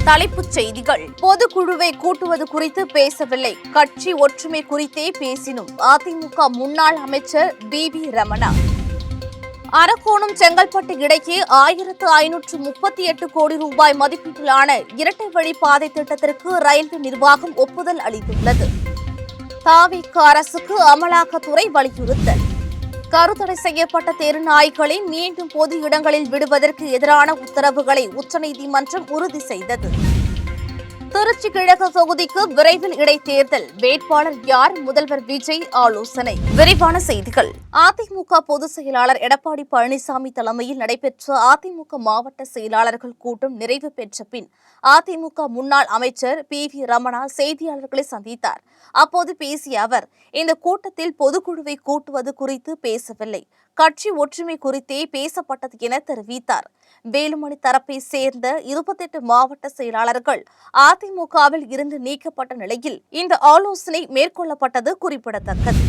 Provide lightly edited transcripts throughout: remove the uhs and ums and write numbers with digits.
தலைப்புச் செய்திகள். பொதுக்குழுவை கூட்டுவது குறித்து பேசவில்லை, கட்சி ஒற்றுமை குறித்தே பேசினோம். அதிமுக முன்னாள் அமைச்சர் வி ரமணா. அரக்கோணம் செங்கல்பட்டு இடையே 1538 கோடி ரூபாய் மதிப்பீட்டிலான இரட்டை வழி பாதை திட்டத்திற்கு ரயில்வே நிர்வாகம் ஒப்புதல் அளித்துள்ளது. தவிக அரசுக்கு அமலாக்கத்துறை வலியுறுத்தல். கருத்தடை செய்யப்பட்ட தெருநாய்களை மீண்டும் பொது இடங்களில் விடுவதற்கு எதிரான உத்தரவுகளை உச்சநீதிமன்றம் உறுதி செய்தது. திருச்சி கிழக்கு தொகுதிக்கு விரைவில் இடைத்தேர்தல், வேட்பாளர் யார்? முதல்வர் விஜய் ஆலோசனை. விரிவான செய்திகள். அதிமுக பொதுச் செயலாளர் எடப்பாடி பழனிசாமி தலைமையில் நடைபெற்ற அதிமுக மாவட்ட செயலாளர்கள் கூட்டம் நிறைவு பெற்ற பின் அதிமுக முன்னாள் அமைச்சர் வி ரமணா செய்தியாளர்களை சந்தித்தார். அப்போது பேசிய அவர், இந்த கூட்டத்தில் பொதுக்குழுவை கூட்டுவது குறித்து பேசவில்லை, கட்சி ஒற்றுமை குறித்தே பேசப்பட்டது என தெரிவித்தார். வேலுமணி தரப்பை சேர்ந்த 28 மாவட்ட செயலாளர்கள் அதிமுகவில் இருந்து நீக்கப்பட்ட நிலையில் இந்த ஆலோசனை மேற்கொள்ளப்பட்டது குறிப்பிடத்தக்கது.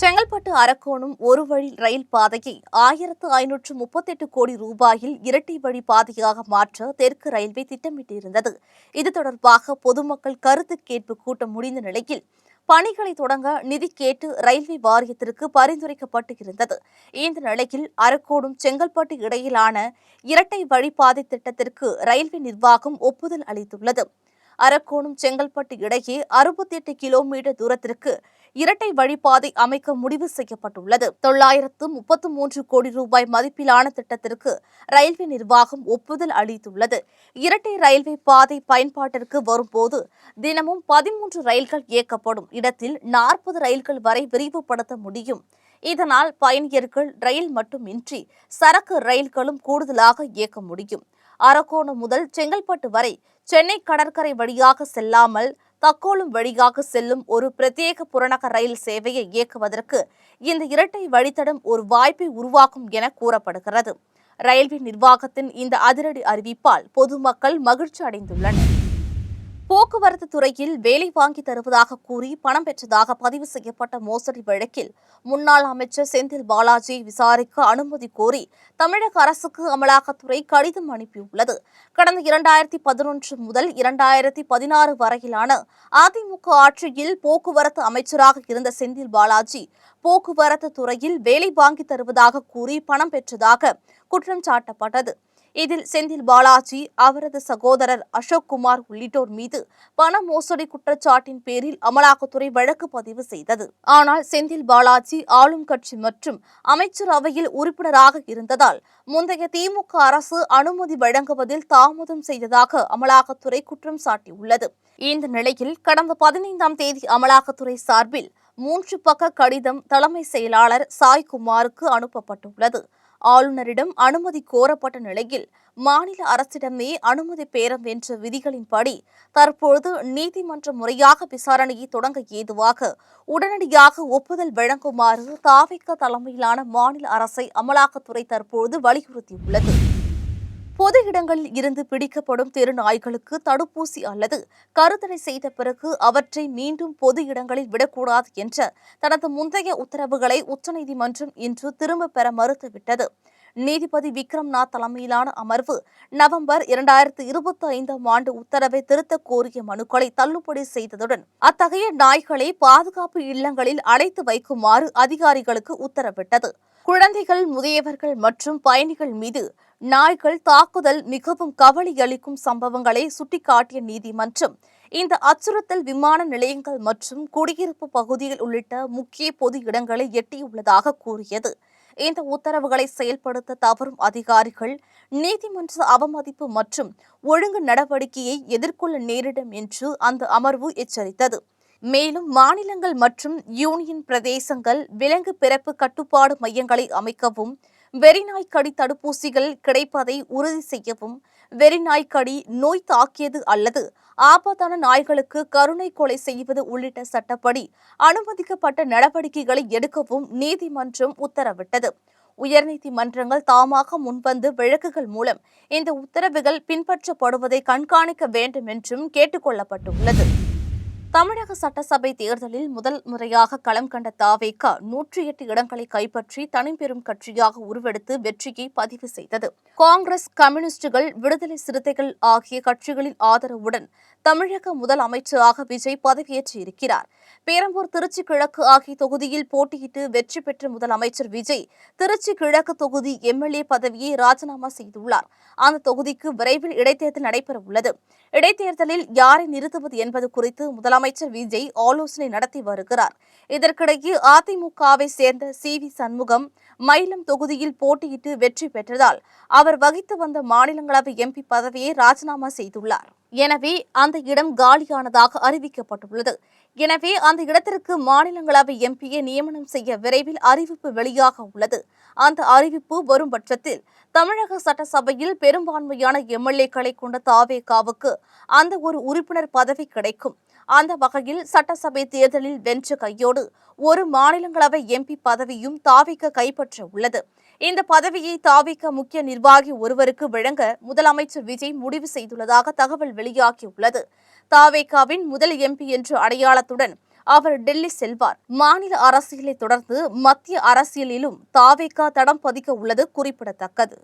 செங்கல்பட்டு அரக்கோணம் ஒரு வழி ரயில் பாதையை 1538 கோடி ரூபாயில் இரட்டை வழி பாதையாக மாற்ற தெற்கு ரயில்வே திட்டமிட்டிருந்தது. இது தொடர்பாக பொதுமக்கள் கருத்து கேட்பு கூட்டம் முடிந்த நிலையில் பணிகளை தொடங்க நிதி கேட்டு ரயில்வே வாரியத்திற்கு பரிந்துரைக்கப்பட்டு இருந்தது. இந்த நிலையில் அரக்கோணம் செங்கல்பட்டு இடையிலான இரட்டை வழிப்பாதை திட்டத்திற்கு ரயில்வே நிர்வாகம் ஒப்புதல் அளித்துள்ளது. அரக்கோணம் செங்கல்பட்டு இடையே 68 கிலோமீட்டர் தூரத்திற்கு இரட்டை வழிப்பாதை அமைக்க முடிவு செய்யப்பட்டுள்ளது. 933 கோடி ரூபாய் மதிப்பிலான திட்டத்திற்கு ரயில்வே நிர்வாகம் ஒப்புதல் அளித்துள்ளது. இரட்டை ரயில்வே பாதை பயன்பாட்டிற்கு வரும்போது தினமும் 13 ரயில்கள் இயக்கப்படும் இடத்தில் 40 ரயில்கள் வரை விரிவுபடுத்த முடியும். இதனால் பயணியர்கள் ரயில் மட்டுமின்றி சரக்கு ரயில்களும் கூடுதலாக இயக்க முடியும். அரக்கோணம் முதல் செங்கல்பட்டு வரை சென்னை கடற்கரை வழியாக செல்லாமல் தக்கோலம் வழியாக செல்லும் ஒரு பிரத்யேக புறநகர் ரயில் சேவையை இயக்குவதற்கு இந்த இரட்டை வழித்தடம் ஒரு வாய்ப்பை உருவாக்கும் என கூறப்படுகிறது. ரயில்வே நிர்வாகத்தின் இந்த அதிரடி அறிவிப்பால் பொதுமக்கள் மகிழ்ச்சி அடைந்துள்ளனர். போக்குவரத்து துறையில் வேலை வாங்கி தருவதாக கூறி பணம் பெற்றதாக பதிவு செய்யப்பட்ட மோசடி வழக்கில் முன்னாள் அமைச்சர் செந்தில் பாலாஜியை விசாரிக்க அனுமதி கோரி தமிழக அரசுக்கு அமலாக்கத்துறை கடிதம் அனுப்பியுள்ளது. கடந்த 2011 முதல் 2016 வரையிலான அதிமுக ஆட்சியில் போக்குவரத்து அமைச்சராக இருந்த செந்தில் பாலாஜி போக்குவரத்து துறையில் வேலை வாங்கி தருவதாக கூறி பணம் பெற்றதாக குற்றம் சாட்டப்பட்டது. இதில் செந்தில் பாலாஜி, அவரது சகோதரர் அசோக் குமார் உள்ளிட்டோர் மீது பண மோசடி குற்றச்சாட்டின் பேரில் அமலாக்கத்துறை வழக்கு பதிவு செய்தது. ஆனால் செந்தில் பாலாஜி ஆளும் கட்சி மற்றும் அமைச்சரவையில் உறுப்பினராக இருந்ததால் முந்தைய திமுக அரசு அனுமதி வழங்குவதில் தாமதம் செய்ததாக அமலாக்கத்துறை குற்றம் சாட்டியுள்ளது. இந்த நிலையில் கடந்த 15ஆம் தேதி அமலாக்கத்துறை சார்பில் 3 பக்க கடிதம் தலைமை செயலாளர் சாய்குமாருக்கு அனுப்பப்பட்டுள்ளது. ஆளுநரிடம் அனுமதி கோரப்பட்ட நிலையில் மாநில அரசிடமே அனுமதி பெறும் என்ற விதிகளின்படி தற்பொழுது நீதிமன்ற முறையாக விசாரணையை தொடங்க ஏதுவாக உடனடியாக ஒப்புதல் வழங்குமாறு தவிக தலைமையிலான மாநில அரசை அமலாக்கத்துறை தற்போது வலியுறுத்தியுள்ளது. பொது இடங்களில் இருந்து பிடிக்கப்படும் தெருநாய்களுக்கு தடுப்பூசி அல்லது கருத்தடை செய்த பிறகு அவற்றை மீண்டும் பொது இடங்களில் விடக்கூடாது என்ற தனது முந்தைய உத்தரவுகளை உச்சநீதிமன்றம் இன்று திரும்பப் பெற மறுத்துவிட்டது. நீதிபதி விக்ரம்நாத் தலைமையிலான அமர்வு நவம்பர் 2025ஆம் ஆண்டு உத்தரவை திருத்தக் கோரிய மனுக்களை தள்ளுபடி செய்ததுடன் அத்தகைய நாய்களை பாதுகாப்பு இல்லங்களில் அடைத்து வைக்குமாறு அதிகாரிகளுக்கு உத்தரவிட்டது. குழந்தைகள், முதியவர்கள் மற்றும் பயணிகள் மீது நாய்கள் தாக்குதல் மிகவும் கவலையளிக்கும் சம்பவங்களை சுட்டிக்காட்டிய நீதிமன்றம் இந்த அச்சுறுத்தல் விமான நிலையங்கள் மற்றும் குடியிருப்பு பகுதிகள் உள்ளிட்ட முக்கிய பொது இடங்களை எட்டியுள்ளதாக கூறியது. இந்த உத்தரவுகளை செயல்படுத்த தவறும் அதிகாரிகள் நீதிமன்ற அவமதிப்பு மற்றும் ஒழுங்கு நடவடிக்கையை எதிர்கொள்ள நேரிடும் என்று அந்த அமர்வு எச்சரித்தது. மேலும் மாநிலங்கள் மற்றும் யூனியன் பிரதேசங்கள் விலங்கு பிறப்பு கட்டுப்பாடு மையங்களை அமைக்கவும், வெறிநாய் கடி தடுப்பூசிகள் கிடைப்பதை உறுதி செய்யவும், வெறிநாய் கடி நோய் தாக்கியது அல்லது ஆபத்தான நாய்களுக்கு கருணை கொலை செய்வது உள்ளிட்ட சட்டப்படி அனுமதிக்கப்பட்ட நடவடிக்கைகளை எடுக்கவும் நீதிமன்றம் உத்தரவிட்டது. உயர்நீதிமன்றங்கள் தாமாக முன்வந்து வழக்குகள் மூலம் இந்த உத்தரவுகள் பின்பற்றப்படுவதை கண்காணிக்க வேண்டும் என்றும் கேட்டுக் கொள்ளப்பட்டுள்ளது. தமிழக சட்டசபை தேர்தலில் முதல் முறையாக களம் கண்ட தாவேகா 108 இடங்களை கைப்பற்றி தனிப்பெரும் கட்சியாக உருவெடுத்து வெற்றியை பதிவு செய்தது. காங்கிரஸ், கம்யூனிஸ்டுகள், விடுதலை சிறுத்தைகள் ஆகிய கட்சிகளின் ஆதரவுடன் தமிழக முதல் அமைச்சராக விஜய் பதவியேற்றிருக்கிறார். பெரம்பூர், திருச்சி கிழக்கு ஆகிய தொகுதியில் போட்டியிட்டு வெற்றி பெற்ற முதலமைச்சர் விஜய் திருச்சி கிழக்கு தொகுதி எம்எல்ஏ பதவியை ராஜினாமா செய்துள்ளார். அந்த தொகுதிக்கு விரைவில் இடைத்தேர்தல் நடைபெறவுள்ளது. இடைத்தேர்தலில் யாரை நிறுத்துவது என்பது குறித்து முதலமைச்சர் விஜய் ஆலோசனை நடத்தி வருகிறார். இதற்கிடையே அதிமுகவை சேர்ந்த சி.வி. சண்முகம் மயிலம் தொகுதியில் போட்டியிட்டு வெற்றி பெற்றதால் அவர் வகித்து வந்த மாநிலங்களவை எம்பி பதவியை ராஜினாமா செய்துள்ளார். எனவே அந்த இடம் காலியானதாக அறிவிக்கப்பட்டுள்ளது. எனவே அந்த இடத்திற்கு மாநிலங்களவை எம்பியை நியமனம் செய்ய விரைவில் அறிவிப்பு வெளியாக உள்ளது. அந்த அறிவிப்பு வரும் பட்சத்தில் தமிழக சட்டசபையில் பெரும்பான்மையான எம்எல்ஏக்களை கொண்ட தாவேகாவுக்கு அந்த ஒரு உறுப்பினர் பதவி கிடைக்கும். அந்த வகையில் சட்டசபை தேர்தலில் வென்ற கையோடு ஒரு மாநிலங்களவை எம்பி பதவியும் தாவேகா கைப்பற்ற உள்ளது. இந்த பதவியை தாவேகா முக்கிய நிர்வாகி ஒருவருக்கு வழங்க முதலமைச்சர் விஜய் முடிவு செய்துள்ளதாக தகவல் வெளியாகியுள்ளது. தாவேகாவின் முதல் எம்பி என்ற அடையாளத்துடன் அவர் டெல்லி செல்வார். மாநில அரசியலை தொடர்ந்து மத்திய அரசியலிலும் தாவேகா தடம் பதிக்க உள்ளது குறிப்பிடத்தக்கது.